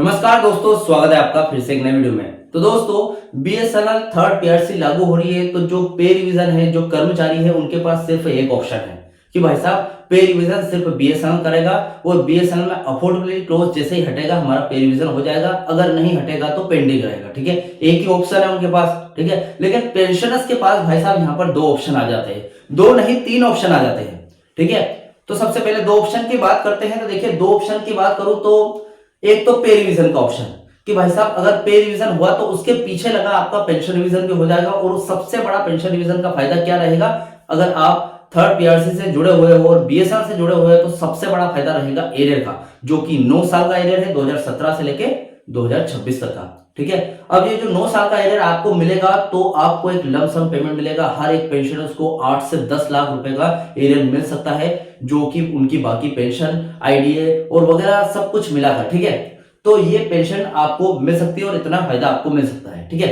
नमस्कार दोस्तों, स्वागत है आपका फिर से एक नए वीडियो में। तो दोस्तों, बीएसएनएल थर्ड पीआरसी लागू हो रही है, तो जो पे रिवीजन है, जो कर्मचारी है, उनके पास सिर्फ एक ऑप्शन है कि भाई साहब पे रिवीजन सिर्फ बीएसएनएल करेगा और बीएसएनएल में अफोर्डेबिलिटी क्लॉज जैसे ही हटेगा हमारा पे रिवीजन हो जाएगा, अगर नहीं हटेगा तो पेंडिंग रहेगा। ठीक है, एक ही ऑप्शन है उनके पास। ठीक है, लेकिन पेंशनर्स के पास भाई साहब यहाँ पर दो ऑप्शन आ जाते हैं, दो नहीं तीन ऑप्शन आ जाते हैं। ठीक है, तो सबसे पहले दो ऑप्शन की बात करते हैं। तो देखिए, दो ऑप्शन की बात करूं तो एक तो पे रिवीजन का ऑप्शन कि भाई साहब अगर पे रिवीजन हुआ तो उसके पीछे लगा आपका पेंशन रिवीजन भी हो जाएगा। और सबसे बड़ा पेंशन रिवीजन का फायदा क्या रहेगा, अगर आप थर्ड पीआरसी से जुड़े हुए हो और बीएसएनएल से जुड़े हुए हो तो सबसे बड़ा फायदा रहेगा एरियर का, जो कि 9 साल का एरियर है 2017 से लेके 2026 तक का। ठीक है, अब ये जो 9 साल का एरियर आपको मिलेगा तो आपको एक लम सम पेमेंट मिलेगा। हर एक पेंशनर्स को 8 से 10 लाख रुपए का एरियर मिल सकता है, जो कि उनकी बाकी पेंशन, आईडीए और वगैरह सब कुछ मिला था। ठीक है, तो ये पेंशन आपको मिल सकती है और इतना फायदा आपको मिल सकता है। ठीक है,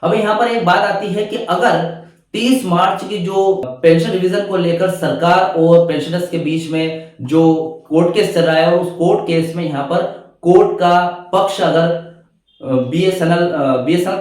अब यहां पर एक बात आती है कि अगर 30 मार्च की जो पेंशन रिवीजन को लेकर सरकार और पेंशनर्स के बीच में जो कोर्ट केस चल रहा है और उस कोर्ट केस में यहां पर कोर्ट का पक्ष अगर बीएसएनएल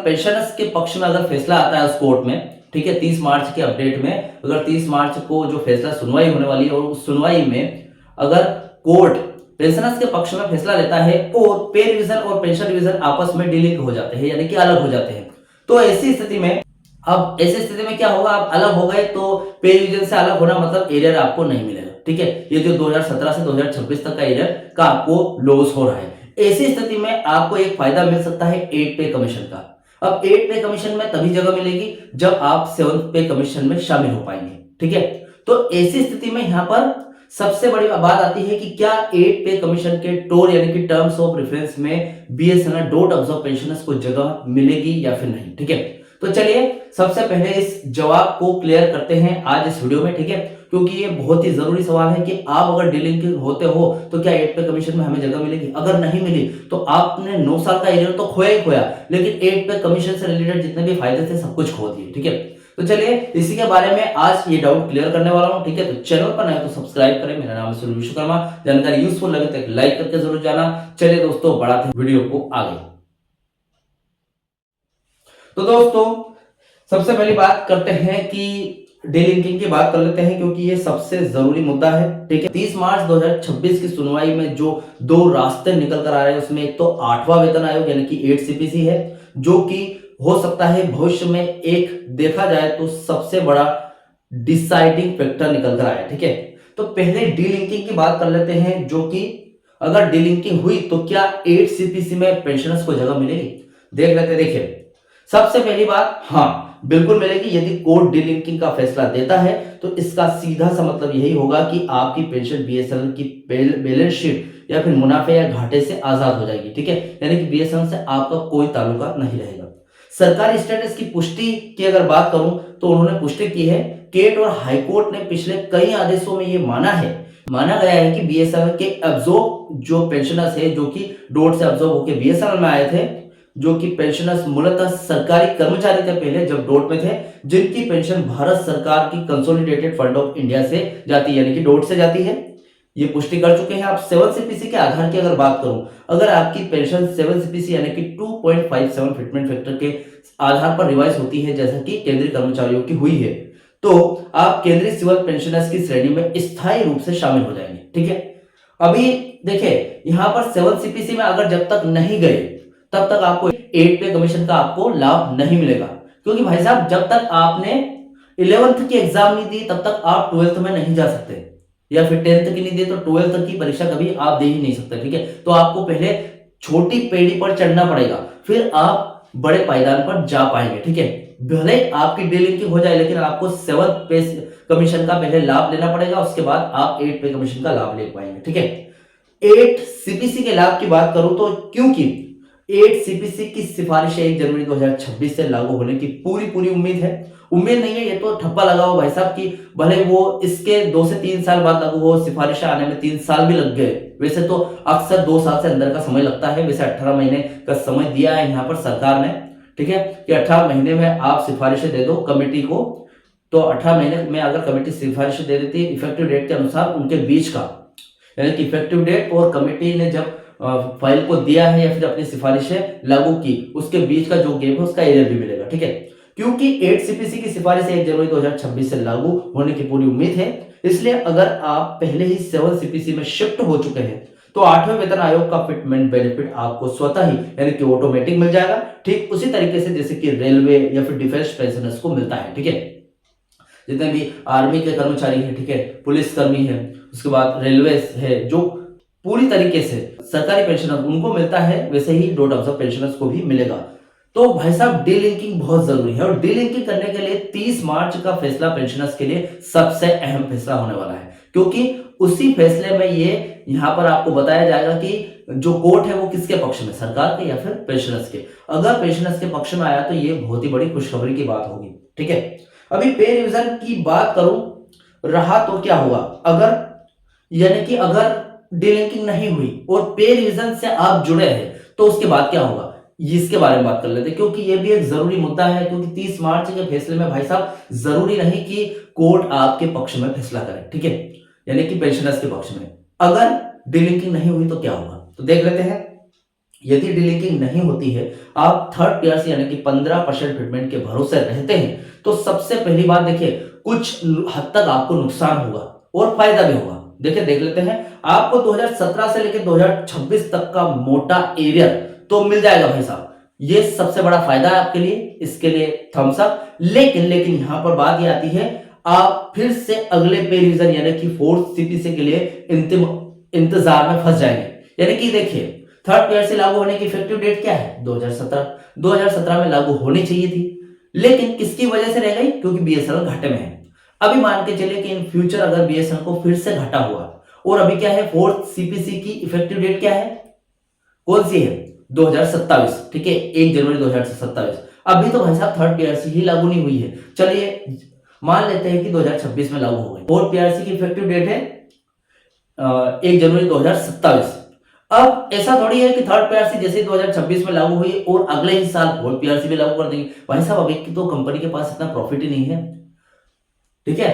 पेंशनर्स के पक्ष में अगर फैसला आता है उस कोर्ट में, ठीक है, 30 मार्च के अपडेट में अगर 30 मार्च को जो फैसला सुनवाई होने वाली है और उस सुनवाई में अगर कोर्ट पेंशनर्स के पक्ष में फैसला लेता है और पे रिवीजन और पेंशन रिवीजन आपस में डीलिंक हो जाते हैं, यानी कि अलग हो जाते हैं, तो ऐसी स्थिति में क्या होगा, आप अलग हो गए तो पे रिवीजन से अलग होना मतलब एरियर आपको नहीं मिलेगा। ठीक है, ये जो 2017 से 2026 तक का एरियर का आपको लॉस हो रहा है, ऐसी स्थिति में आपको एक फायदा मिल सकता है 8 पे कमीशन का। अब 8 पे कमीशन में तभी जगह मिलेगी जब आप 7 पे कमीशन में शामिल हो पाएंगे। ठीक है, तो ऐसी स्थिति में यहां पर सबसे बड़ी बात आती है कि क्या 8 पे कमीशन के टोर यानी कि टर्म्स ऑफ रेफरेंस में बीएसएनएल डोंट ऑब्जर्व पेंशनर्स को जगह मिलेगी या फिर नहीं। ठीक है, तो चलिए सबसे पहले इस जवाब को क्लियर करते हैं आज इस वीडियो में। ठीक है, क्योंकि ये बहुत ही जरूरी सवाल है कि आप अगर डीलिंग होते हो तो क्या 8 पे कमीशन में हमें जगह मिलेगी। अगर नहीं मिली तो आपने 9 साल का एरियर तो खोया ही खोया, लेकिन 8 पे कमीशन से रिलेटेड जितने भी फायदे थे सब कुछ खो दिए। ठीक है, तो चलिए इसी के बारे में आज ये डाउट क्लियर करने वाला हूं। ठीक है, तो चैनल पर नए तो सब्सक्राइब करें। मेरा नाम है सूर्य विश्वकर्मा। जानकारी यूजफुल लगे तो एक लाइक करके जरूर जाना। चलिए दोस्तों, बढ़ाते हैं वीडियो को आगे। तो दोस्तों, सबसे पहली बात करते हैं कि डीलिंकिंग की बात कर लेते हैं, क्योंकि ये सबसे जरूरी मुद्दा है। ठीक है, 30 मार्च 2026 की सुनवाई में जो दो रास्ते निकल कर आ रहे हैं उसमें एक तो 8वां वेतन आयोग यानी कि 8 सीपीसी है, जो कि हो सकता है भविष्य में एक देखा जाए तो सबसे बड़ा डिसाइडिंग फैक्टर निकल कर आया। ठीक है, तो पहले डीलिंकिंग की बात कर लेते हैं, जो कि अगर डीलिंकिंग हुई तो क्या 8 सीपीसी में पेंशनर्स को जगह मिलेगी, देख लेते। देखिए, सबसे पहली बात, हाँ बिल्कुल मिलेगी। यदि कोर्ट डीलिंकिंग का फैसला देता है तो इसका सीधा सा मतलब यही होगा कि आपकी पेंशन बीएसएनएल की बैलेंस शीट या फिर मुनाफे या घाटे से आजाद हो जाएगी। ठीक है, यानी कि बीएसएनएल से आपका कोई ताल्लुका नहीं रहेगा। सरकारी स्टेटस की पुष्टि की अगर बात करूं तो उन्होंने पुष्टि की है। केट और हाईकोर्ट ने पिछले कई आदेशों में यह माना गया है कि बीएसएनएल के अब्जॉर्ब जो पेंशनर्स है, जो कि डोट से अब्जॉर्ब होकर बीएसएनएल में आए थे, जो कि पेंशनर्स मूलतः सरकारी कर्मचारी थे पहले जब डोट में थे, जिनकी पेंशन भारत सरकार की कंसोलिडेटेड फंड ऑफ इंडिया से जाती है, यानी कि डोट से जाती है, ये पुष्टि कर चुके हैं। आप 7 सीपीसी के आधार की अगर बात करूं, अगर आपकी पेंशन 7 सीपीसी यानी कि 2.57 फिटमेंट फैक्टर के आधार पर रिवाइज होती है, जैसा कि केंद्रीय कर्मचारियों की हुई है, तो आप केंद्रीय सिविल पेंशनर्स की श्रेणी में स्थायी रूप से शामिल हो जाएंगे। ठीक है, अभी देखिए यहां पर 7 सीपीसी में अगर जब तक नहीं गए तब तक आपको 8 पे कमीशन का आपको लाभ नहीं मिलेगा, क्योंकि भाई साहब जब तक आपने 11th की एग्जाम नहीं दी तब तक आप 12th में नहीं जा सकते, या फिर 10th की नहीं दी तो 12th की परीक्षा कभी आप दे ही नहीं सकते। ठीक है, तो आपको पहले छोटी पेड़ी पर चढ़ना पड़ेगा, फिर आप बड़े पायदान पर जा पाएंगे। ठीक है, भले आपकी डीलिंकिंग हो जाए लेकिन आपको 7 पे कमीशन का पहले लाभ लेना पड़ेगा, उसके बाद आप 8 पे कमीशन का लाभ ले पाएंगे। ठीक है, 8 सीपीसी के लाभ की बात करूं तो क्योंकि 8 सीपीसी की सिफारिशें 1 जनवरी 2026 से लागू होने की पूरी उम्मीद नहीं है। ये तो ठप्पा लगा हो भाई साहब कि भले वो इसके 2 से 3 साल बाद लागू हो, सिफारिशें आने में 3 साल भी लग गए। वैसे तो अक्सर 2 साल से अंदर का समय लगता है, वैसे 18 महीने का समय दिया है यहाँ पर सरकार ने। ठीक है, कि 18 महीने में आप सिफारिशें दे दो कमेटी को, तो 18 महीने में अगर कमेटी सिफारिशें दे देती है इफेक्टिव डेट के अनुसार उनके बीच का, यानी कि इफेक्टिव डेट और कमेटी ने जब फाइल को दिया है या फिर अपनी सिफारिशें लागू की, उसके बीच का जो गैप है उसका एरियर भी मिलेगा। ठीक है, क्योंकि 8 सीपीसी की सिफारिश 1 जनवरी 2026 से लागू होने की पूरी उम्मीद है, इसलिए अगर आप पहले ही 7 सीपीसी में शिफ्ट हो चुके हैं तो 8वें वेतन आयोग का फिटमेंट बेनिफिट आपको स्वतः ही यानी कि ऑटोमेटिक मिल जाएगा, ठीक उसी तरीके से जैसे कि रेलवे या फिर डिफेंस पेंशनर्स को मिलता है। ठीक है, जितने भी आर्मी के कर्मचारी हैं, ठीक है, पुलिस कर्मी है, उसके बाद रेलवे है, जो पूरी तरीके से सरकारी पेंशनर उनको मिलता है, वैसे ही डॉट ऑब्जर्व पेंशनर्स को भी मिलेगा। तो भाई साहब डीलिंकिंग बहुत जरूरी है और डीलिंकिंग करने के लिए 30 मार्च का फैसला पेंशनर्स के लिए सबसे अहम फैसला होने वाला है, क्योंकि उसी फैसले में ये यहां पर आपको बताया जाएगा कि जो कोर्ट है वो किसके पक्ष में, सरकार के या फिर पेंशनर्स के। अगर पेंशनर्स के पक्ष में आया तो ये बहुत ही बड़ी खुशखबरी की बात होगी। ठीक है, अभी पे रिवीजन की बात करूं रहा तो क्या होगा अगर, यानी कि अगर डीलिंकिंग नहीं हुई और पे रिवीजन से आप जुड़े हैं तो उसके बाद क्या होगा, इसके बारे में बात कर लेते हैं, क्योंकि ये भी एक जरूरी मुद्दा है। क्योंकि 30 मार्च के फैसले में भाई साहब जरूरी नहीं कि कोर्ट आपके पक्ष में फैसला करे, ठीक है, यानी कि पेंशनर्स के पक्ष में। अगर डीलिंकिंग नहीं हुई तो क्या होगा, तो देख लेते हैं। यदि डीलिंकिंग नहीं होती है, आप थर्ड पीआरसी यानी कि 15% फिटमेंट के भरोसे रहते हैं, तो सबसे पहली बात देखिए, कुछ हद तक आपको नुकसान होगा और फायदा भी होगा। देखिए देख लेते हैं, आपको 2017 से लेकर 2026 तक का मोटा एरियर तो मिल जाएगा भाई साहब, ये सबसे बड़ा फायदा है आपके लिए, इसके लिए थम्स अप। लेकिन यहां पर बात ये आती है, आप फिर से अगले पे रिवीजन यानी कि 4th सीपीसी के लिए इंतजार में फंस जाएंगे। यानी कि देखिए, थर्ड पीआरसी लागू होने की इफेक्टिव डेट क्या है, 2017 में लागू होनी चाहिए थी, लेकिन किसकी वजह से रह गई, क्योंकि बीएसएनएल घाटे में है। अभी मान के चलिए कि इन फ्यूचर अगर बीएसएनएल को फिर से घाटा हुआ, और अभी क्या है 4th सीपीसी की इफेक्टिव डेट क्या है, कौन सी है, 2027, ठीक है, 1 जनवरी 2027। अभी तो भाई साहब थर्ड पीआरसी ही लागू नहीं हुई है, चलिए मान लेते हैं कि 2026 में लागू हो गई। फोर्थ पीआरसी की इफेक्टिव डेट है 1 जनवरी 2027। अब ऐसा थोड़ी है कि थर्ड पीआरसी जैसे 2026 में लागू हुई और अगले ही साल फोर्थ पीआरसी भी लागू कर देंगे। भाई साहब अभी की तो कंपनी के पास इतना प्रॉफिट ही नहीं है, ठीक है,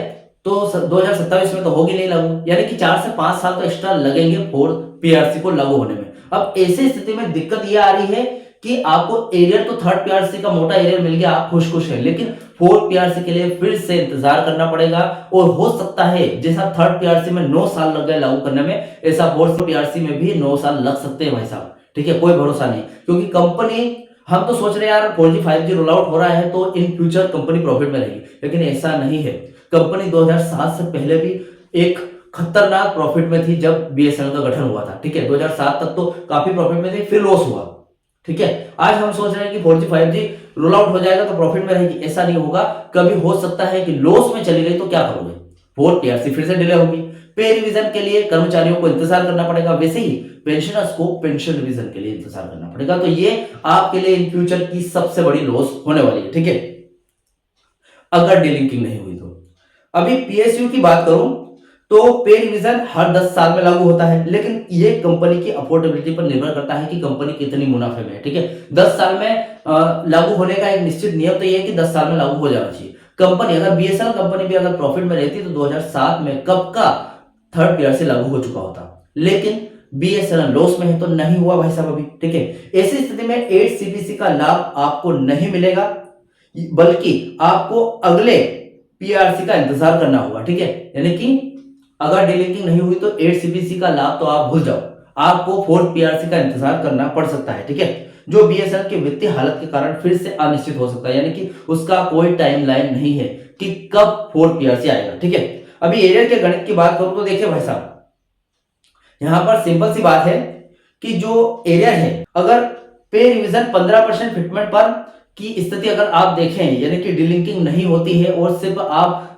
तो 2027 में तो होगी नहीं लागू, यानी कि 4 से 5 साल तो एक्स्ट्रा लगेंगे फोर्थ पीआरसी को लागू होने में। अब ऐसी स्थिति में दिक्कत यह आ रही है कि आपको एरियर तो थर्ड पीआरसी का मोटा एरियर मिल गया, आप खुश हैं, लेकिन फोर्थ पीआरसी के लिए फिर से इंतजार करना पड़ेगा। और हो सकता है जैसा थर्ड पीआरसी में 9 साल लग गए लागू करने में, ऐसा फोर्थ पीआरसी में भी 9 साल लग सकते हैं भाई साहब, ठीक है, कोई भरोसा नहीं। क्योंकि कंपनी, हम तो सोच रहे हैं यार 4G 5G रोल आउट हो रहा है तो इन फ्यूचर कंपनी प्रॉफिट में रहेगी, लेकिन ऐसा नहीं है। कंपनी 2007 से पहले भी एक खतरनाक प्रॉफिट में थी जब बीएसएनएल का गठन हुआ था, ठीक है, 2007 तक तो काफी प्रॉफिट में थी, फिर लॉस हुआ, ठीक है। आज हम सोच रहे हैं कि 4G 5G रोल आउट हो जाएगा तो प्रॉफिट में रहेगी, ऐसा नहीं होगा। कभी हो सकता है कि लॉस में चली गई तो क्या करोगे, फोर्थ पीआरसी फिर से डिले होगी। पे रिवीजन के लिए कर्मचारियों को इंतजार करना पड़ेगा, वैसे ही पेंशनर्स को पेंशन रिवीजन के लिए इंतजार करना पड़ेगा। तो ये आपके लिए इन फ्यूचर की सबसे बड़ी लॉस होने वाली है, ठीक है, अगर डीलिंकिंग नहीं हुई तो। अभी पीएसयू की बात करूं तो पे रिवीजन हर 10 साल में लागू होता है, लेकिन ये कंपनी की अफोर्डेबिलिटी पर निर्भर करता है कि कंपनी कितनी मुनाफे में है, ठीक है। 10 साल में लागू होने का एक निश्चित नियम तो ये है कि 10 साल में लागू हो जाना चाहिए। कंपनी अगर बीएसएनएल कंपनी भी अगर प्रॉफिट में रहती तो 2007 में कब का थर्ड पीआरसी लागू हो चुका होता, लेकिन बीएसएनएल लॉस में है तो नहीं हुआ भाई साहब अभी, ठीक है। ऐसी स्थिति में 8 सीपीसी का लाभ आपको नहीं मिलेगा, बल्कि आपको अगले पीआरसी का इंतजार करना होगा, ठीक है। यानी कि अगर डीलिंकिंग नहीं हुई तो 8 सीपीसी का लाभ तो आप भूल जाओ, आपको फोर्थ पीआरसी का इंतजार करना पड़ सकता है, ठीक है, जो बीएसएनएल के वित्तीय हालत के कारण फिर से अनिश्चित हो सकता है, यानी कि उसका कोई टाइमलाइन नहीं है कि कब फोर्थ पीआरसी आएगा, ठीक है। अभी एरियर के गणित की बात करूं तो देखिए भाई साहब, यहां पर सिंपल सी बात है कि जो एरियर है, अगर पे रिवीजन 15% फिटमेंट पर की स्थिति अगर आप देखें, यानी कि डीलिंकिंग नहीं होती है और सिर्फ आप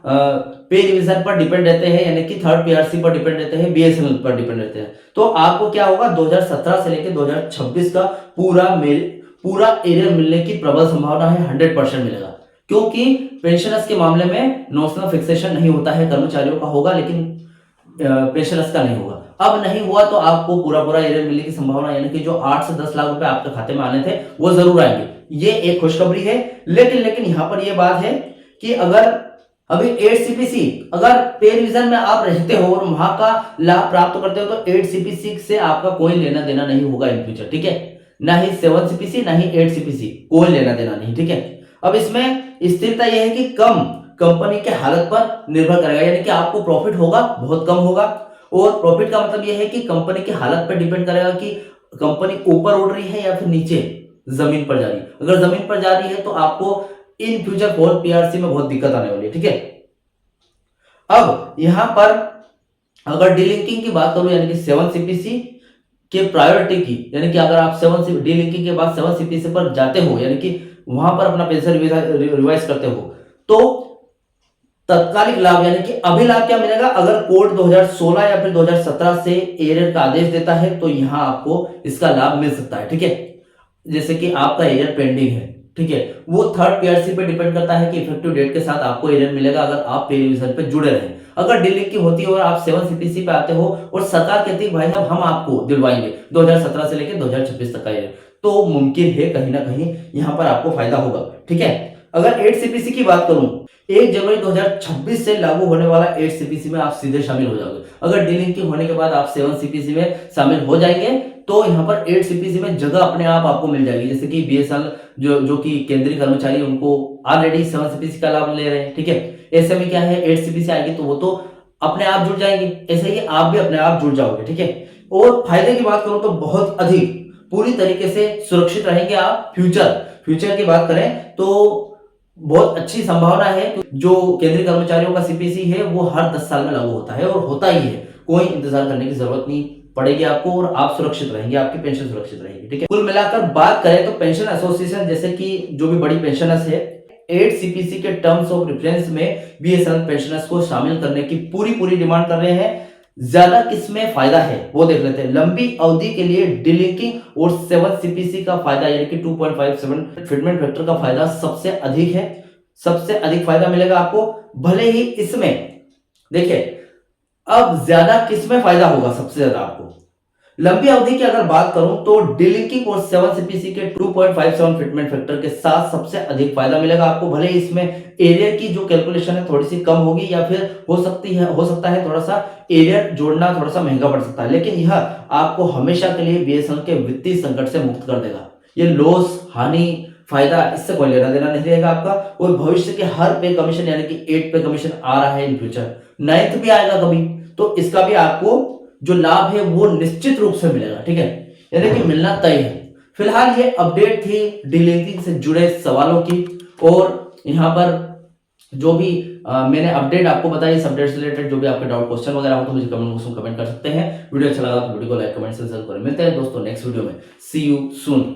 पे रिवीजन पर डिपेंड रहते हैं, यानी कि थर्ड पीआरसी पर डिपेंड रहते हैं, बीएसएनएल पर डिपेंड रहते हैं, तो आपको क्या होगा, 2017 से लेकर 2026 का पूरा एरियर मिलने की प्रबल संभावना है, 100% मिलेगा। क्योंकि पेंशनर्स के मामले में नॉशनल फिक्सेशन नहीं होता है, कर्मचारियों का होगा लेकिन पेंशनर्स का नहीं होगा। अब नहीं हुआ तो आपको पूरा एरियर मिलने की संभावना, यानी कि जो 8 से 10 लाख रुपए आपके खाते में आने थे वो जरूर आएंगे, ये एक खुशखबरी है। लेकिन यहां पर यह बात है कि अगर अभी 8 सीपीसी अगर पे रिवीजन में आप रहते हो और वहां का लाभ प्राप्त करते हो तो 8 सीपीसी से आपका कोई लेना देना नहीं होगा इन फ्यूचर, ठीक है। ना ही 7 सीपीसी ना ही 8 सीपीसी, कोई लेना देना नहीं, ठीक है। अब इसमें स्थिरता यह है कि कम कंपनी के हालत पर निर्भर करेगा, यानी कि आपको प्रॉफिट होगा, बहुत कम होगा। और प्रॉफिट का मतलब यह है कि कंपनी की हालत पर डिपेंड करेगा कि कंपनी ऊपर उड़ रही है या फिर नीचे जमीन पर जा रही है। अगर जमीन पर जा रही है तो आपको इन फ्यूचर फॉर पीआरसी में बहुत दिक्कत आने वाली है, ठीक है। अब यहां पर अगर डीलिंकिंग की बात करूं, यानी कि 7 सीपीसी के प्रायोरिटी की, यानी कि अगर आप 7 डीलिंकिंग के बाद 7 सीपीसी पर जाते हो, यानी कि वहां पर अपना पेंशन रिवाइज करते हो, तो तत्कालिक लाभ यानी कि अभी लाभ क्या मिलेगा, अगर कोर्ट 2016 या फिर 2017 से एरियर का आदेश देता है तो यहां आपको इसका लाभ मिल सकता है, ठीक है। जैसे कि आपका एरियर पेंडिंग है, ठीक है, वो थर्ड पीआरसी पे डिपेंड करता है कि इफेक्टिव डेट के साथ आपको एरियर मिलेगा अगर आप पे रिवीजन पे जुड़े रहे। अगर डीलिंकिंग होती है और आप 7 सीपीसी पे आते हो और सरकार कहती है भाई साहब हम आपको दिलवाएंगे 2017 से लेकर 2026 तक का एरियर, तो मुमकिन है कहीं ना कहीं यहां पर आपको फायदा होगा, ठीक है। अगर 8 सीपीसी की बात करूं, 1 जनवरी 2026 से लागू होने वाला 8 सीपीसी में आप सीधे शामिल हो जाओगे। अगर डीलिंकिंग होने के बाद आप 7 सीपीसी में शामिल हो जाएंगे तो यहाँ पर 8 सीपीसी में जगह अपने आप आपको मिल जाएगी। जैसे कि बीएसएनएल जो कि केंद्रीय कर्मचारी उनको ऑलरेडी 7 सीपीसी का लाभ ले रहे हैं, ठीक है। ऐसे में क्या है, 8 सीपीसी आएगी तो वो तो अपने आप जुड़ जाएंगे, ऐसे ही आप भी अपने आप जुड़ जाओगे, ठीक है। और फायदे की बात करूं तो बहुत अधिक पूरी तरीके से सुरक्षित रहेंगे आप। फ्यूचर की बात करें तो बहुत अच्छी संभावना है। जो केंद्रीय कर्मचारियों का सीपीसी है वो हर 10 साल में लागू होता है और होता ही है, कोई इंतजार करने की जरूरत नहीं पड़ेगी आपको और आप सुरक्षित रहेंगे, आपकी पेंशन सुरक्षित रहेगी, ठीक है। कुल मिलाकर बात करें तो पेंशन एसोसिएशन जैसे कि जो भी बड़ी पेंशनर्स है 8 सीपीसी के टर्म्स ऑफ रेफरेंस में बीएसएनएल पेंशनर्स को शामिल करने की पूरी डिमांड कर रहे हैं। ज्यादा किसमें फायदा है वो देख लेते हैं। लंबी अवधि के लिए डीलिंकिंग और 7 सीपीसी का फायदा यानी कि 2.57 फिटमेंट फैक्टर का फायदा सबसे अधिक है, सबसे अधिक फायदा मिलेगा आपको। भले ही इसमें देखिए अब ज्यादा किसमें फायदा होगा, सबसे ज्यादा आपको लंबी अवधि की अगर बात करूं तो डीलिंकिंग और 7 सीपीसी के 2.57 फिटमेंट फैक्टर के साथ सबसे अधिक फायदा मिलेगा आपको। भले ही इसमें एरियर की जो कैलकुलेशन है थोड़ी सी कम होगी या फिर हो सकता है थोड़ा सा एरियर जोड़ना थोड़ा सा महंगा पड़ सकता है, लेकिन यह आपको हमेशा के लिए बीएसएनएल के वित्तीय संकट से मुक्त कर देगा। ये लॉस हानि फायदा इससे कोई लेना देना नहीं रहेगा आपका। और भविष्य के हर पे कमीशन यानी कि 8 पे कमीशन आ रहा है इन फ्यूचर, 9th भी आएगा कभी, तो इसका भी आपको जो लाभ है वो निश्चित रूप से मिलेगा, ठीक है, यानी कि मिलना तय है। फिलहाल ये अपडेट थी डीलिंकिंग से जुड़े सवालों की। और यहाँ पर जो भी मैंने अपडेट आपको बताया, इस अपडेट से रिलेटेड जो भी आपके डाउट क्वेश्चन वगैरह हो तो मुझे कमेंट बॉक्स में कमेंट कर सकते हैं। वीडियो अच्छा लगा तो वीडियो को लाइक कमेंट से शेयर करें। मिलते हैं दोस्तों नेक्स्ट वीडियो में। सी यू सून।